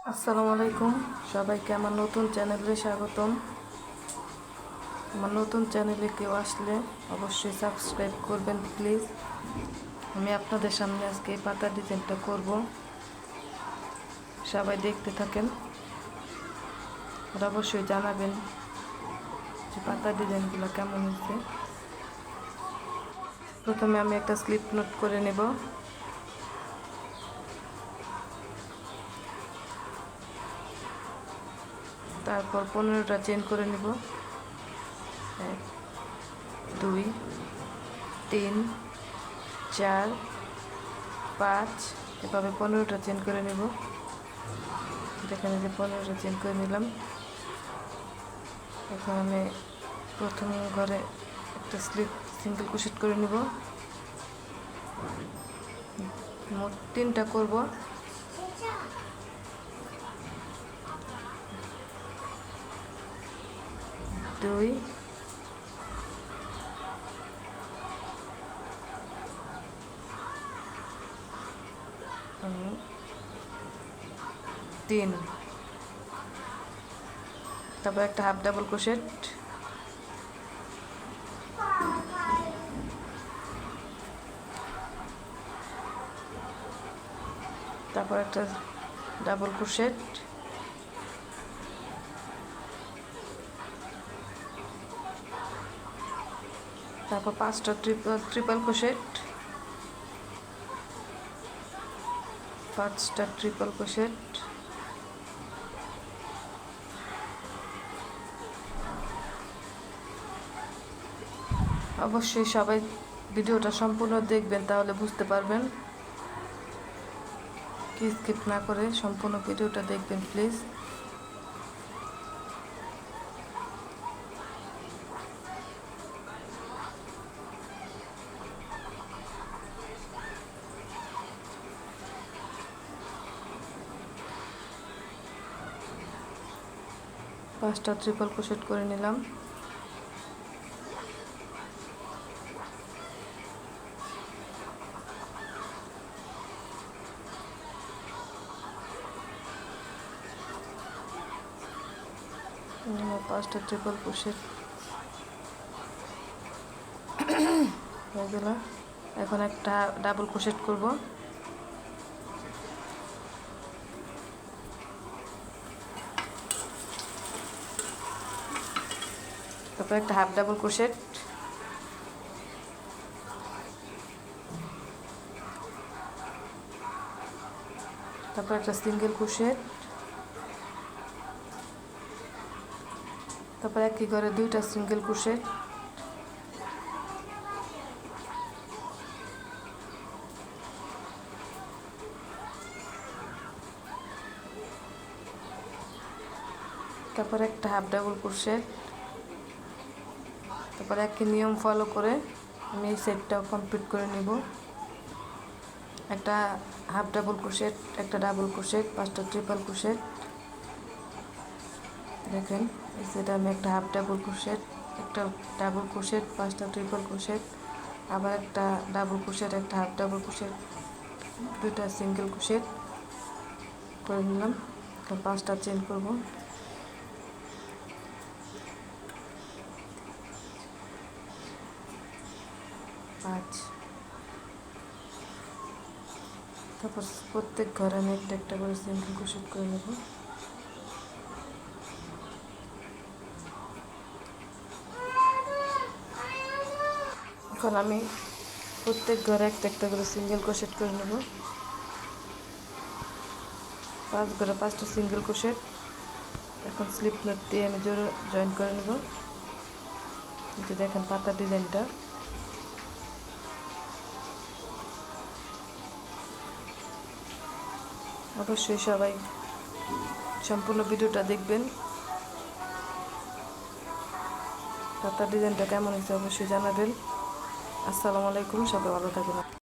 আসসালামু আলাইকুম সবাইকে আমার নতুন চ্যানেলে স্বাগতম। আমার নতুন চ্যানেলে কেউ আসলে অবশ্যই সাবস্ক্রাইব করবেন প্লিজ। আমি আপনাদের সামনে আজকে এই পাতা ডিজাইনটা করব, সবাই দেখতে থাকেন আর অবশ্যই জানাবেন যে পাতা ডিজাইনগুলো কেমন হয়েছে। প্রথমে আমি একটা স্লিপ নোট করে নেব, তারপর 15টা চেন করে নেব। 1 2 3 4 5 এভাবে 15টা চেন করে নেব। দেখেন যে 15টা চেন করে নিলাম। এখন আমি প্রথম ঘরে একটা সিঙ্গেল ক্রোশেট করে নেব। মোট 3টা করব। 2 3, তারপর একটা হাফ ডাবল ক্রোশেট, তারপর একটা ডাবল ক্রোশেট, তারপর 5টা ট্রিপল ক্রোশেট, 5টা ট্রিপল ক্রোশেট, অবশ্যই সবাই ভিডিওটা সম্পূর্ণ দেখবেন, তাহলে বুঝতে পারবেন। কি স্কিপ না করে সম্পূর্ণ ভিডিওটা দেখবেন প্লিজ। পাঁচটা ট্রিপল ক্রোশেট করে নিলাম। পাঁচটা ট্রিপল ক্রোশেট হয়ে গেল। এখন একটা ডাবল ক্রোশেট করব। তারপর একটা হাফ ডাবল ক্রোশেট, তারপর একটা সিঙ্গেল ক্রোশেট, তারপর একই ঘরে 2টা সিঙ্গেল ক্রোশেট, তারপর একটা হাফ ডাবল ক্রোশেট। তারপর একই নিয়ম ফলো করে আমি এই সেটটাও কমপ্লিট করে নিব। একটা হাফ ডাবল ক্রোশেট, একটা ডাবল ক্রোশেট, 5টা ট্রিপল ক্রোশেট। দেখেন এই সেটে আমি একটা হাফ ডাবল ক্রোশেট, একটা ডাবল ক্রোশেট, 5টা ট্রিপল ক্রোশেট, আবার একটা ডাবল ক্রোশেট, একটা হাফ ডাবল ক্রোশেট, 2টা সিঙ্গেল ক্রোশেট করে নিলাম। 5টা চেন করব। তারপর প্রত্যেক ঘরে আমি একটা একটা করে সিঙ্গেল ক্রোশেট করে নেব। এখন আমি প্রত্যেক ঘরে একটা একটা করে সিঙ্গেল ক্রোশেট করে নেব। 5 ঘরে 5টা সিঙ্গেল ক্রোশেট। এখন স্লিপ নট দিয়ে আমি জয়েন করে নেব। যে দেখেন পাতা ডিজাইনটা। অবশ্যই সবাই সম্পূর্ণ ভিডিওটা দেখবেন। পাতা ডিজাইনটা কেমন হয়েছে অবশ্যই জানাবেন। আসসালামু আলাইকুম, সবাই ভালো থাকবেন।